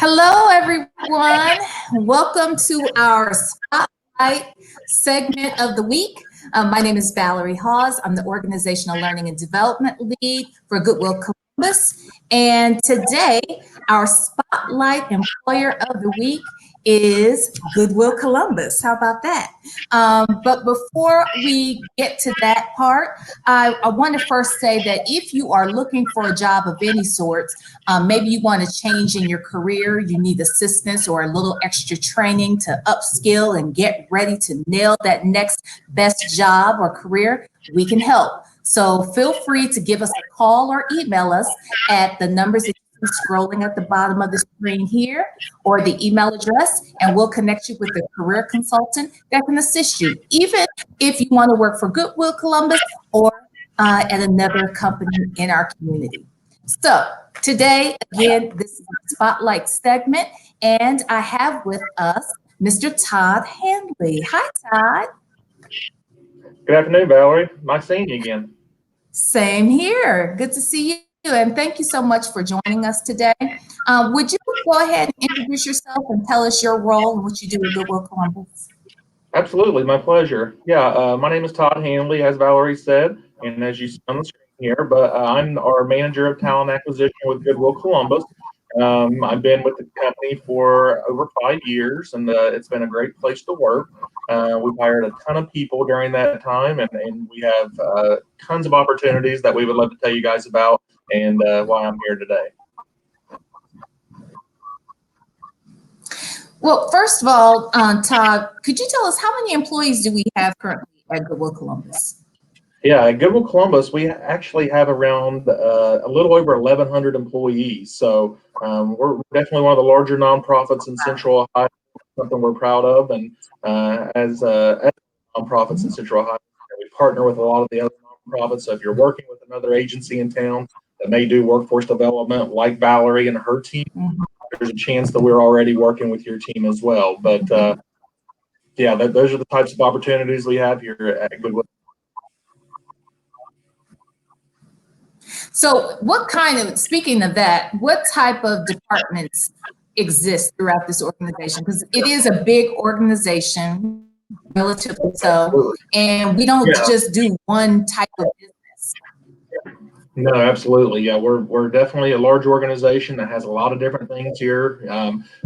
Hello, everyone. Welcome to our Spotlight segment of the week. My name is Valerie Hawes. I'm the Organizational Learning and Development Lead for Goodwill Columbus. And today, our Spotlight Employer of the Week is Goodwill Columbus. How about that? But before we get to that part, I want to first say that if you are looking for a job of any sort, maybe you want to change in your career, you need assistance or a little extra training to upskill and get ready to nail that next best job or career, we can help. So feel free to give us a call or email us at the numbers that you see scrolling at the bottom of the screen here, or the email address, and we'll connect you with a career consultant that can assist you, even if you want to work for Goodwill Columbus or at another company in our community. So today, again, this is a Spotlight segment, and I have with us Mr. Todd Handley. Hi, Todd. Good afternoon, Valerie. Nice seeing you again. Same here. Good to see you, and thank you so much for joining us today. Would you go ahead and introduce yourself and tell us your role and what you do at Goodwill Columbus? Absolutely, my pleasure. Yeah, my name is Todd Handley, as Valerie said, and as you see on the screen here, but I'm our manager of talent acquisition with Goodwill Columbus. I've been with the company for over 5 years, and it's been a great place to work. We've hired a ton of people during that time, and we have tons of opportunities that we would love to tell you guys about, and why I'm here today. Well, first of all, Todd, could you tell us how many employees do we have currently at Goodwill Columbus? Yeah, at Goodwill Columbus, we actually have around a little over 1,100 employees. So we're definitely one of the larger nonprofits in Central Ohio, something we're proud of. And as nonprofits in Central Ohio, we partner with a lot of the other nonprofits. So if you're working with another agency in town that may do workforce development, like Valerie and her team, there's a chance that we're already working with your team as well. But yeah, those are the types of opportunities we have here at Goodwill. So speaking of that, what type of departments exist throughout this organization? Because it is a big organization, relatively so, and we don't just do one type of business. No, absolutely. Yeah, we're definitely a large organization that has a lot of different things here.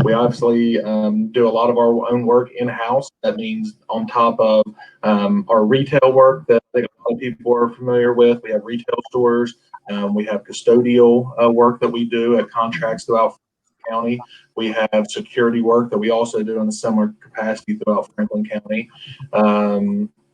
We obviously do a lot of our own work in-house. That means on top of our retail work that I think a lot of people are familiar with. We have retail stores. We have custodial work that we do at contracts throughout Franklin County. We have security work that we also do in a similar capacity throughout Franklin County.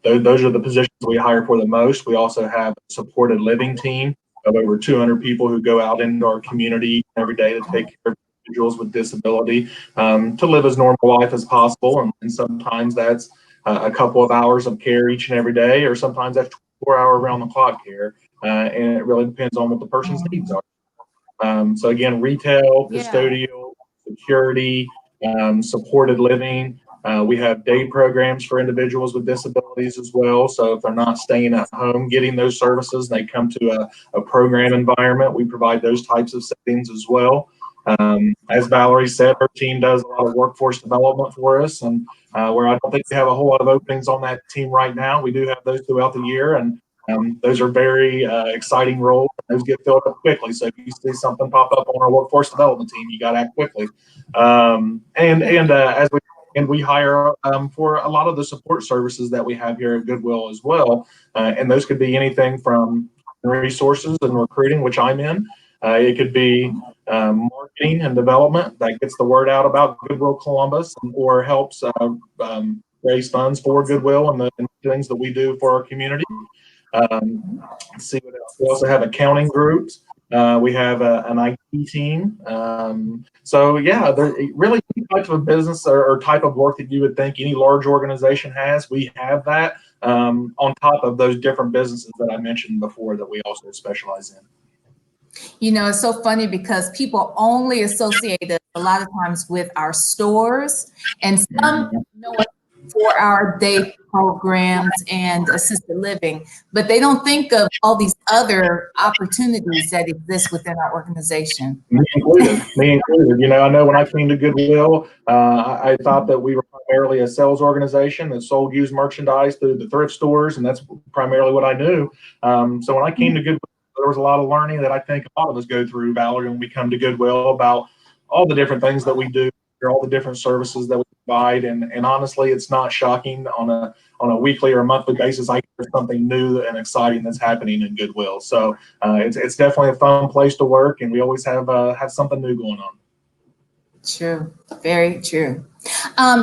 Those are the positions we hire for the most. We also have a supported living team of over 200 people who go out into our community every day to take care of individuals with disability, to live as normal life as possible. And sometimes that's a couple of hours of care each and every day, or sometimes that's 24-hour round-the-clock care. And it really depends on what the person's needs are. So again, retail, custodial, security, supported living. We have day programs for individuals with disabilities as well. So if they're not staying at home getting those services, they come to a program environment. We provide those types of settings as well. As Valerie said, her team does a lot of workforce development for us, and where I don't think we have a whole lot of openings on that team right now, we do have those throughout the year, and those are very exciting roles. Those get filled up quickly. So if you see something pop up on our workforce development team, you got to act quickly. And we hire for a lot of the support services that we have here at Goodwill as well. And those could be anything from resources and recruiting, which I'm in. It could be marketing and development that gets the word out about Goodwill Columbus, or helps raise funds for Goodwill and the things that we do for our community. Let's see what else. We also have accounting groups. We have an IT team. So yeah, really any type of business or type of work that you would think any large organization has, we have that on top of those different businesses that I mentioned before that we also specialize in. You know, it's so funny because people only associate it a lot of times with our stores, and some know it 4-hour day programs and assisted living, but they don't think of all these other opportunities that exist within our organization. Me included. Me included. I know when I came to Goodwill, I thought that we were primarily a sales organization that sold used merchandise through the thrift stores, and that's primarily what I knew. So when I came to Goodwill, there was a lot of learning that I think a lot of us go through, Valerie, when we come to Goodwill about all the different things that we do, all the different services that we provide, and honestly, it's not shocking on a weekly or a monthly basis. I hear something new and exciting that's happening in Goodwill. So it's definitely a fun place to work, and we always have something new going on. True, very true.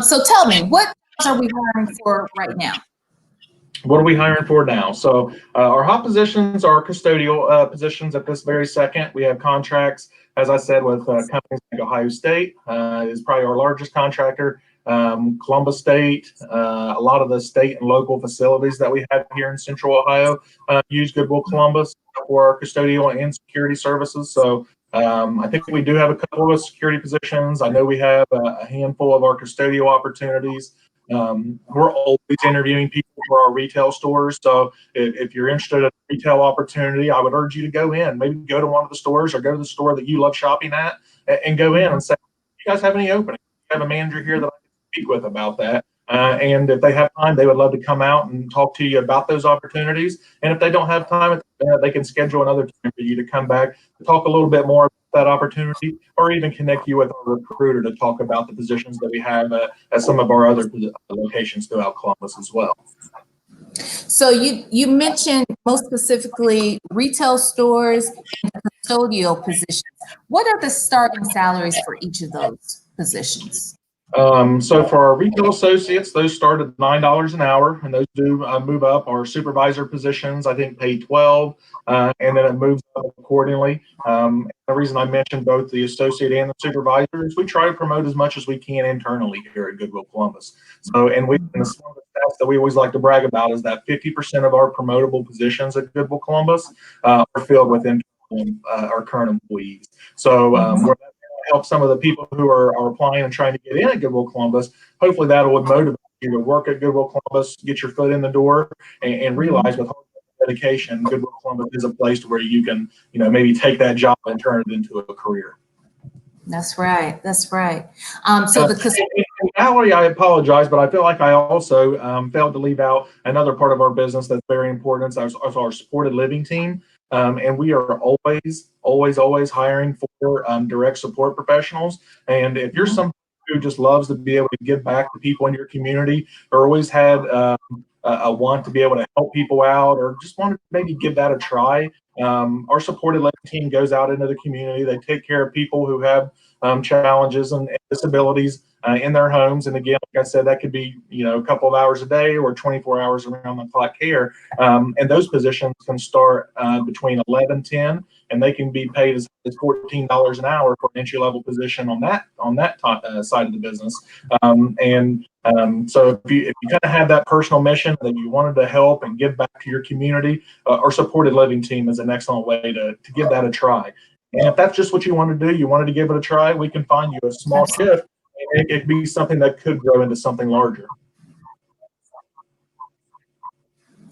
So tell me, what jobs are we hiring for right now? What are we hiring for now? So our hot positions are custodial positions at this very second. We have contracts, as I said, with companies like Ohio State is probably our largest contractor. Columbus State, a lot of the state and local facilities that we have here in Central Ohio use Goodwill Columbus for our custodial and security services. So I think we do have a couple of security positions. I know we have a handful of our custodial opportunities. We're always interviewing people for our retail stores. So if you're interested in a retail opportunity, I would urge you to go in, maybe go to one of the stores or go to the store that you love shopping at and go in and say, you guys have any openings? I have a manager here that I can speak with about that. And if they have time, they would love to come out and talk to you about those opportunities. And if they don't have time, they can schedule another time for you to come back to talk a little bit more about that opportunity, or even connect you with our recruiter to talk about the positions that we have at some of our other locations throughout Columbus as well. So you mentioned most specifically retail stores and custodial positions. What are the starting salaries for each of those positions? So for our retail associates, those start at $9 an hour, and those do move up. Our supervisor positions, I think, pay $12, and then it moves up accordingly. The reason I mentioned both the associate and the supervisor is we try to promote as much as we can internally here at Goodwill Columbus. So, and one of the stats that we always like to brag about is that 50% of our promotable positions at Goodwill Columbus are filled with our current employees. So we're help some of the people who are applying and trying to get in at Goodwill Columbus. Hopefully that would motivate you to work at Goodwill Columbus, get your foot in the door, and realize with hard dedication, Goodwill Columbus is a place where you can, maybe take that job and turn it into a career. That's right. That's right. Valerie, I apologize, but I feel like I also failed to leave out another part of our business that's very important. It's our supported living team. And we are always hiring for direct support professionals. And if you're somebody who just loves to be able to give back to people in your community, or always had a want to be able to help people out, or just want to maybe give that a try, our supported living team goes out into the community. They take care of people who have challenges and disabilities in their homes. And again, like I said, that could be, a couple of hours a day or 24 hours around the clock care. And those positions can start between 11, 10, and they can be paid as $14 an hour for an entry level position on that side of the business. So if you kind of have that personal mission that you wanted to help and give back to your community, our supported living team is an excellent way to give that a try. And if that's just what you want to do, you wanted to give it a try, we can find you a small shift. It could be something that could grow into something larger.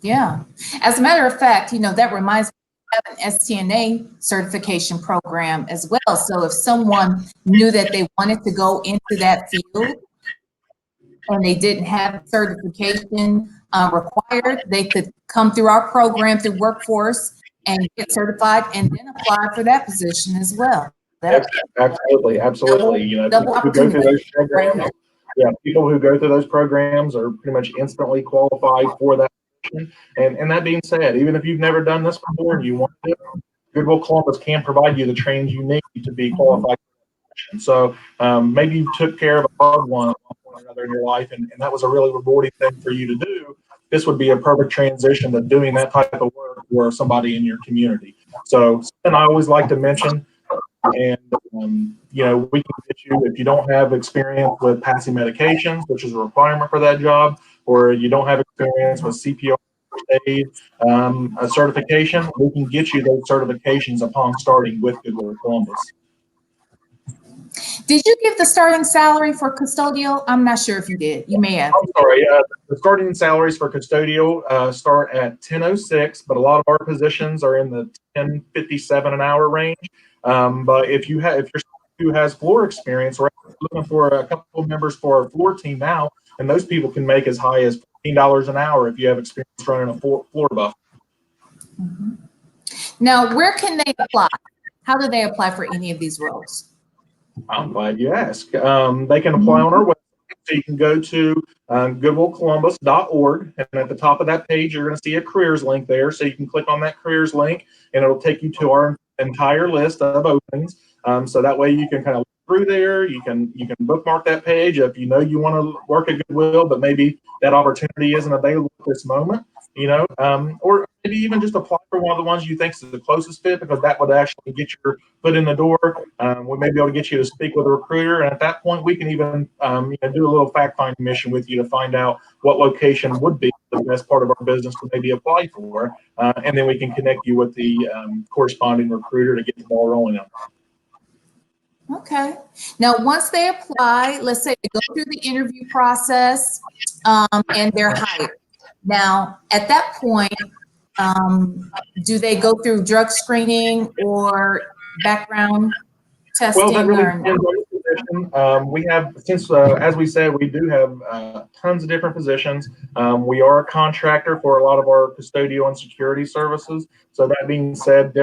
Yeah. As a matter of fact, that reminds me, we have an STNA certification program as well. So if someone knew that they wanted to go into that field and they didn't have certification required, they could come through our program through Workforce and get certified and then apply for that position as well. Absolutely. Double opportunity. People who go through those programs are pretty much instantly qualified for that position. And that being said, even if you've never done this before and you want to, Goodwill Columbus can provide you the training you need to be qualified. So maybe you took care of a loved one or another in your life, and that was a really rewarding thing for you to do. This would be a perfect transition to doing that type of work for somebody in your community. So something I always like to mention, and we can get you, if you don't have experience with passing medications, which is a requirement for that job, or you don't have experience with CPR aid, a certification, we can get you those certifications upon starting with Goodwill Columbus. Did you give the starting salary for custodial? I'm not sure if you did. You may have. I'm sorry. The starting salaries for custodial start at 10.06, but a lot of our positions are in the 10.57 an hour range. But if you're someone who has floor experience, we're looking for a couple of members for our floor team now, and those people can make as high as $15 an hour if you have experience running a floor buff. Mm-hmm. Now, where can they apply? How do they apply for any of these roles? I'm glad you asked. They can apply on our website. So you can go to goodwillcolumbus.org, and at the top of that page, you're going to see a careers link there. So you can click on that careers link, and it'll take you to our entire list of openings. So that way you can kind of look through there. You can bookmark that page if you know you want to work at Goodwill, but maybe that opportunity isn't available at this moment. Or maybe even just apply for one of the ones you think is the closest fit, because that would actually get your foot in the door. We may be able to get you to speak with a recruiter, and at that point, we can even do a little fact-finding mission with you to find out what location would be the best part of our business to maybe apply for, and then we can connect you with the corresponding recruiter to get the ball rolling on. Okay. Now, once they apply, let's say they go through the interview process and they're hired. Now, at that point, do they go through drug screening or background testing? Well, that really depends on the position. We have, since as we said, we do have tons of different positions. We are a contractor for a lot of our custodial and security services. So that being said,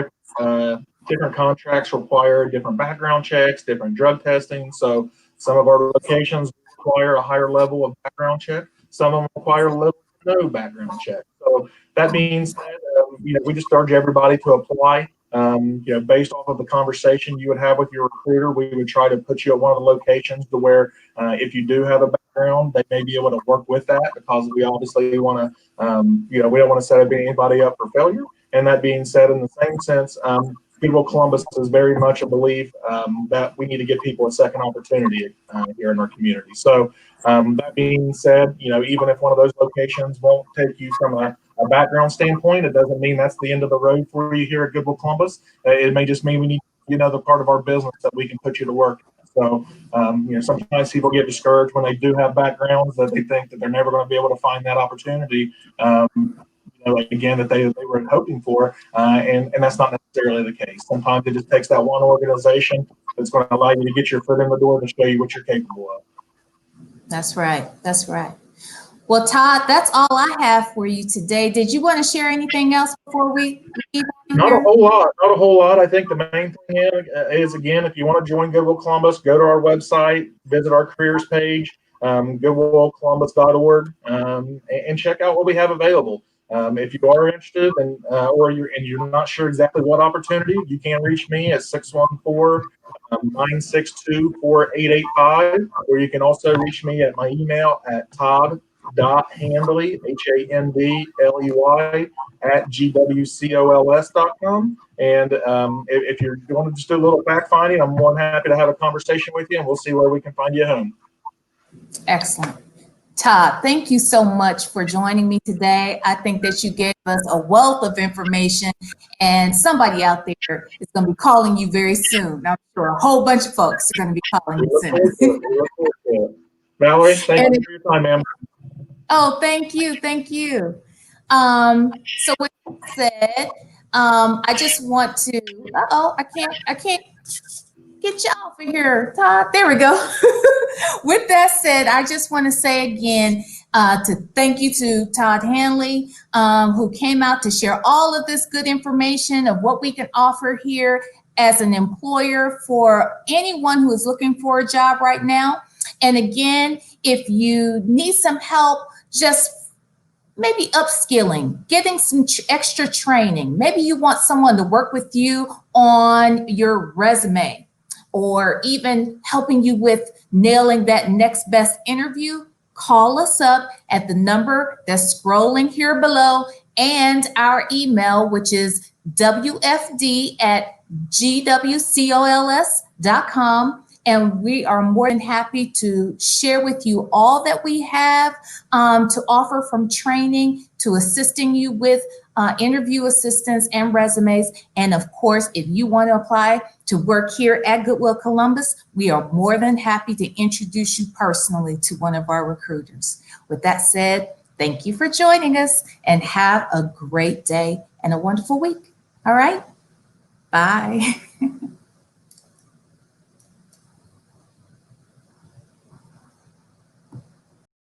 different contracts require different background checks, different drug testing. So some of our locations require a higher level of background check. Some of them require a little no background check. So that being said, we just urge everybody to apply. Based off of the conversation you would have with your recruiter, we would try to put you at one of the locations to where if you do have a background, they may be able to work with that, because we obviously want to, we don't want to set anybody up for failure. And that being said, in the same sense, Goodwill Columbus is very much a belief that we need to give people a second opportunity here in our community. So that being said, even if one of those locations won't take you from a background standpoint, it doesn't mean that's the end of the road for you here at Goodwill Columbus. It may just mean we need another part of our business that we can put you to work. So, sometimes people get discouraged when they do have backgrounds that they think that they're never going to be able to find that opportunity. Again, that they were hoping for, and that's not necessarily the case. Sometimes it just takes that one organization that's going to allow you to get your foot in the door to show you what you're capable of. That's right. That's right. Well, Todd, that's all I have for you today. Did you want to share anything else before we leave? Not a whole lot. I think the main thing is, again, if you want to join Goodwill Columbus, go to our website, visit our careers page, goodwillcolumbus.org, and check out what we have available. If you are interested or you're not sure exactly what opportunity, you can reach me at 614-962-4885, or you can also reach me at my email at todd.handley, HANDLEY, at gwcols.com. And if you're going to just do a little fact finding, I'm more than happy to have a conversation with you, and we'll see where we can find you a home. Excellent. Todd, thank you so much for joining me today. I think that you gave us a wealth of information, and somebody out there is going to be calling you very soon. I'm sure a whole bunch of folks are going to be calling you soon. Valerie, thank you for your time, ma'am. Oh, thank you. Thank you. So with that said, I just want to, I can't get you off of here, Todd. There we go. With that said, I just want to say again, to thank you to Todd Handley, who came out to share all of this good information of what we can offer here as an employer for anyone who is looking for a job right now. And again, if you need some help, just maybe upskilling, getting some extra training. Maybe you want someone to work with you on your resume, or even helping you with nailing that next best interview. Call us up at the number that's scrolling here below, and our email, which is wfd@gwcols.com. And we are more than happy to share with you all that we have to offer, from training to assisting you with interview assistance and resumes. And of course, if you want to apply to work here at Goodwill Columbus, we are more than happy to introduce you personally to one of our recruiters. With that said, thank you for joining us and have a great day and a wonderful week. All right, bye.